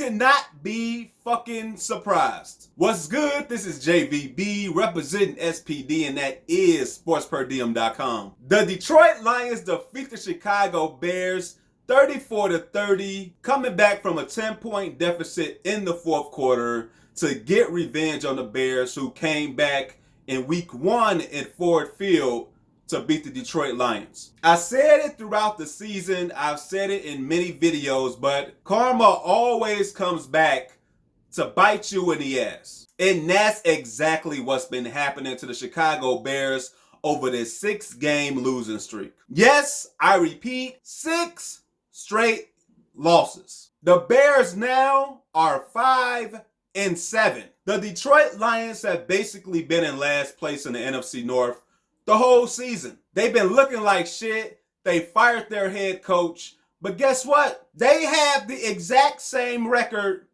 cannot be fucking surprised. What's good? This is JVB representing SPD, and that is SportsPerDiem.com. The Detroit Lions defeat the Chicago Bears 34-30, coming back from a 10-point deficit in the fourth quarter to get revenge on the Bears, who came back in week 1 at Ford Field to beat the Detroit Lions. I said it throughout the season, I've said it in many videos, but karma always comes back to bite you in the ass. And that's exactly what's been happening to the Chicago Bears over this 6-game losing streak. Yes, I repeat, 6 straight losses. The Bears now are 5-7. The Detroit Lions have basically been in last place in the NFC North the whole season. They've been looking like shit. They fired their head coach. But guess what? They have the exact same record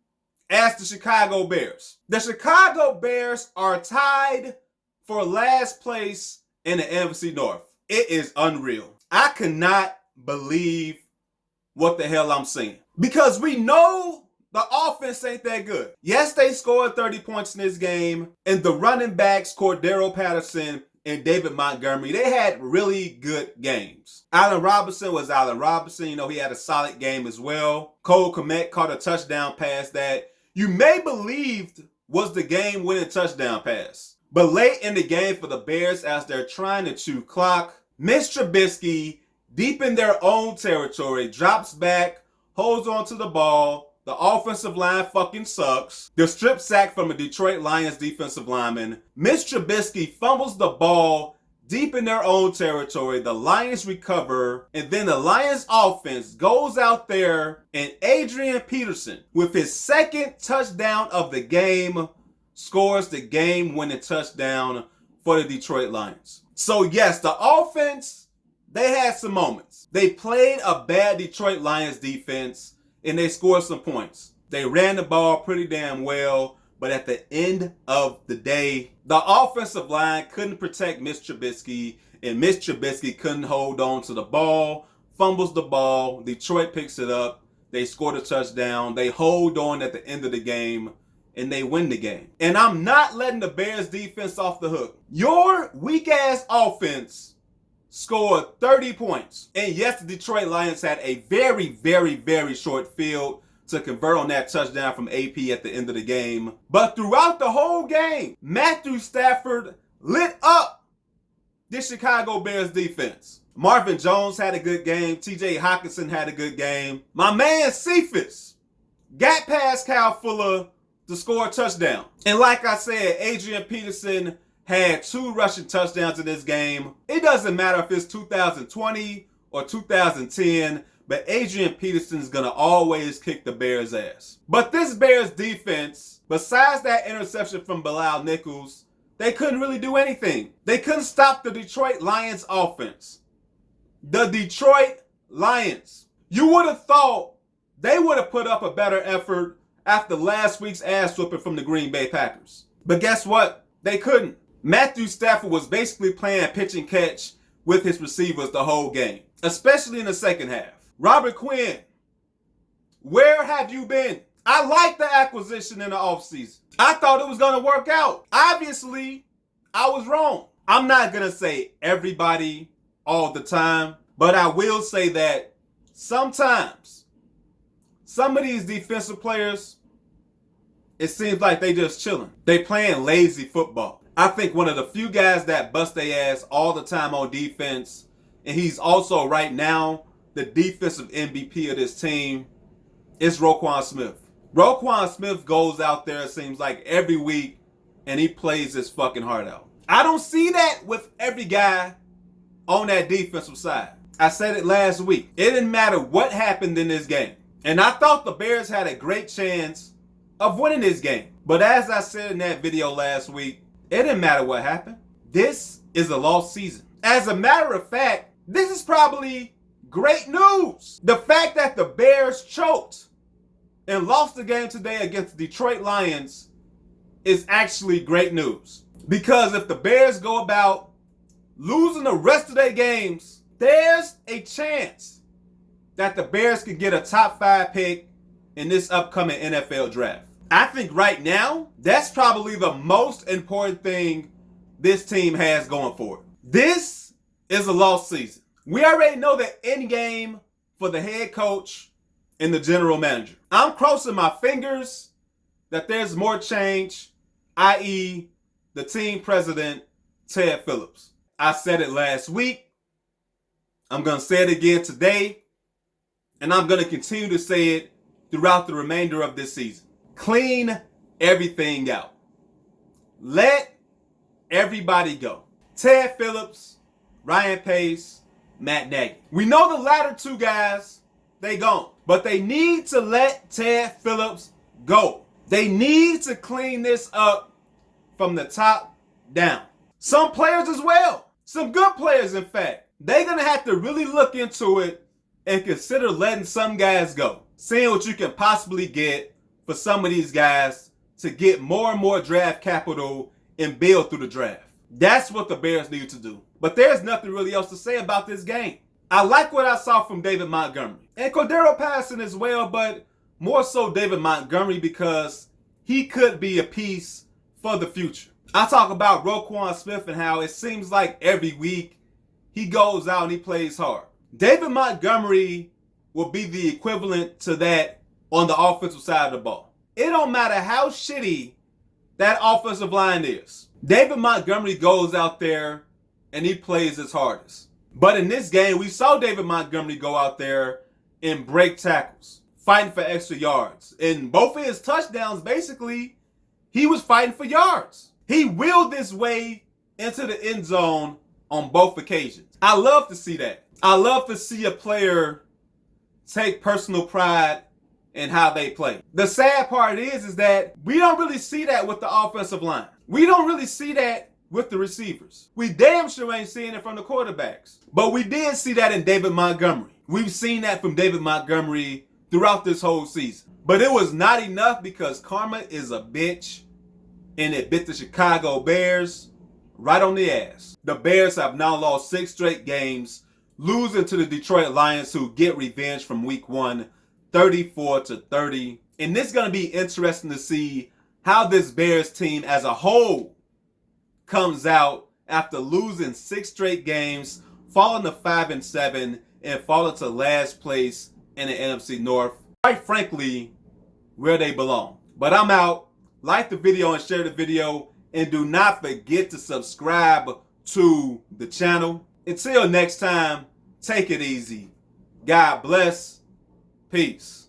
as the Chicago Bears. The Chicago Bears are tied for last place in the NFC North. It is unreal. I cannot believe what the hell I'm seeing. Because we know the offense ain't that good. Yes, they scored 30 points in this game, and the running backs, Cordero Patterson and David Montgomery, they had really good games. Allen Robinson was Allen Robinson. You know, he had a solid game as well. Cole Kmet caught a touchdown pass that you may believed was the game-winning touchdown pass. But late in the game for the Bears, as they're trying to chew clock, Mitch Trubisky, deep in their own territory, drops back, holds onto the ball. The offensive line fucking sucks. The strip sack from a Detroit Lions defensive lineman. Mitch Trubisky fumbles the ball deep in their own territory. The Lions recover, and then the Lions offense goes out there, and Adrian Peterson, with his second touchdown of the game, scores the game-winning touchdown for the Detroit Lions. So yes, the offense, they had some moments. They played a bad Detroit Lions defense, and they scored some points. They ran the ball pretty damn well, but at the end of the day, the offensive line couldn't protect Mitch Trubisky, and Mitch Trubisky couldn't hold on to the ball, fumbles the ball, Detroit picks it up, they scored a touchdown, they hold on at the end of the game, and they win the game. And I'm not letting the Bears defense off the hook. Your weak-ass offense scored 30 points. And yes, the Detroit Lions had a very, very, very short field to convert on that touchdown from AP at the end of the game. But throughout the whole game, Matthew Stafford lit up the Chicago Bears defense. Marvin Jones had a good game. TJ Hockenson had a good game. My man Cephas got past Kyle Fuller to score a touchdown. And like I said, Adrian Peterson had 2 rushing touchdowns in this game. It doesn't matter if it's 2020 or 2010, but Adrian Peterson's gonna always kick the Bears' ass. But this Bears defense, besides that interception from Bilal Nichols, they couldn't really do anything. They couldn't stop the Detroit Lions offense. The Detroit Lions. You would have thought they would have put up a better effort after last week's ass whooping from the Green Bay Packers. But guess what? They couldn't. Matthew Stafford was basically playing pitch and catch with his receivers the whole game, especially in the second half. Robert Quinn, where have you been? I like the acquisition in the offseason. I thought it was going to work out. Obviously, I was wrong. I'm not going to say everybody all the time, but I will say that sometimes some of these defensive players, it seems like they just chilling. They playing lazy football. I think one of the few guys that bust their ass all the time on defense, and he's also right now the defensive MVP of this team, is Roquan Smith. Roquan Smith goes out there, it seems like, every week, and he plays his fucking heart out. I don't see that with every guy on that defensive side. I said it last week. It didn't matter what happened in this game. And I thought the Bears had a great chance of winning this game. But as I said in that video last week, it didn't matter what happened. This is a lost season. As a matter of fact, this is probably great news. The fact that the Bears choked and lost the game today against the Detroit Lions is actually great news. Because if the Bears go about losing the rest of their games, there's a chance that the Bears could get a top 5 pick in this upcoming NFL draft. I think right now, that's probably the most important thing this team has going for it. This is a lost season. We already know the end game for the head coach and the general manager. I'm crossing my fingers that there's more change, i.e. the team president, Ted Phillips. I said it last week. I'm going to say it again today. And I'm going to continue to say it throughout the remainder of this season. Clean everything out. Let everybody go. Ted Phillips, Ryan Pace, Matt Nagy. We know the latter two guys, they gone. But they need to let Ted Phillips go. They need to clean this up from the top down. Some players as well. Some good players, in fact. They're going to have to really look into it and consider letting some guys go. Seeing what you can possibly get for some of these guys to get more and more draft capital and build through the draft. That's what the Bears need to do. But there's nothing really else to say about this game. I like what I saw from David Montgomery. And Cordero Patterson as well, but more so David Montgomery because he could be a piece for the future. I talk about Roquan Smith and how it seems like every week he goes out and he plays hard. David Montgomery will be the equivalent to that on the offensive side of the ball. It don't matter how shitty that offensive line is. David Montgomery goes out there and he plays his hardest. But in this game, we saw David Montgomery go out there and break tackles, fighting for extra yards. In both of his touchdowns, basically, he was fighting for yards. He willed his way into the end zone on both occasions. I love to see that. I love to see a player take personal pride in how they play. The sad part is that we don't really see that with the offensive line. We don't really see that with the receivers. We damn sure ain't seeing it from the quarterbacks. But we did see that in David Montgomery. We've seen that from David Montgomery throughout this whole season. But it was not enough because karma is a bitch and it bit the Chicago Bears right on the ass. The Bears have now lost 6 straight games, losing to the Detroit Lions, who get revenge from week 1, 34-30. And this is going to be interesting to see how this Bears team as a whole comes out after losing 6 straight games, falling to 5-7, and falling to last place in the NFC North. Quite frankly, where they belong. But I'm out. Like the video and share the video. And do not forget to subscribe to the channel. Until next time, take it easy. God bless. Peace.